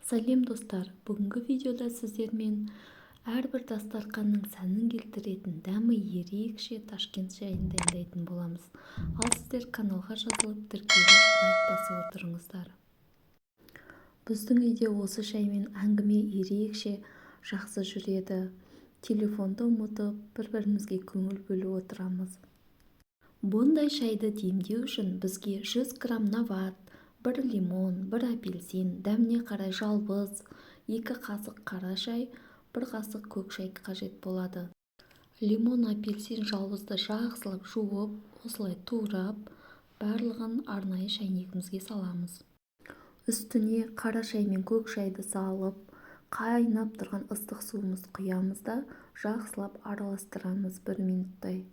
Сәлем достар, бүгінгі видеода сіздермен әрбір дастарханның сәнін келтіретін дәмі ерекше Ташкент шайын дайындайтын боламыз. Ал сіздер каналға жазылып тіркеліп лайк басып отырыңыздар. Біздің үйде осы шаймен әңгіме ерекше жақсы жүреді. Телефонды ұмытып, бір-бірімізге көңіл бөліп отырамыз. Бұндай шайды демдеу үшін бізге 100 грамм нават, 1 лимон, 1 апельсин, дәміне қарай жалбыз, 2 қасық қара шай, 1 қасық көк шай қажет болады. Лимон, апельсин, жалбызды жақсылап жуып, осылай турап, барлығын арнайы шайнегімізге саламыз. Үстіне қара шай мен көк шайды салып, қайнап тұрған ыстық суымыз құямыз да жақсылап араластырамыз 1 минуттай.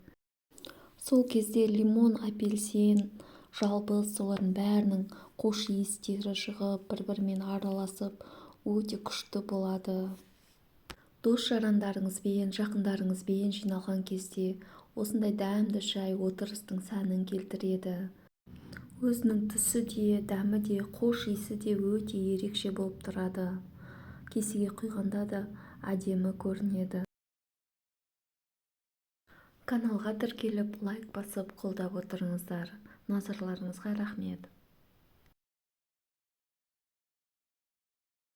Сол кезде лимон, апельсин, жалбыз солардың бәрінің қош иістері шығып, бір-бірімен араласып, өте күшті болады. Дос-жарандарыңызбен, жақындарыңызбен жиналған кезде осындай дәмді шай отырыстың сәнін келтіреді. Өзінің түсі де, дәмі де, қош иісі де өте ерекше болып тұрады. Кесеге құйғанда да әдемі көрінеді. Каналға тіркеліп, лайк басып қолдап отырыңыздар. Назарларыңызға рахмет.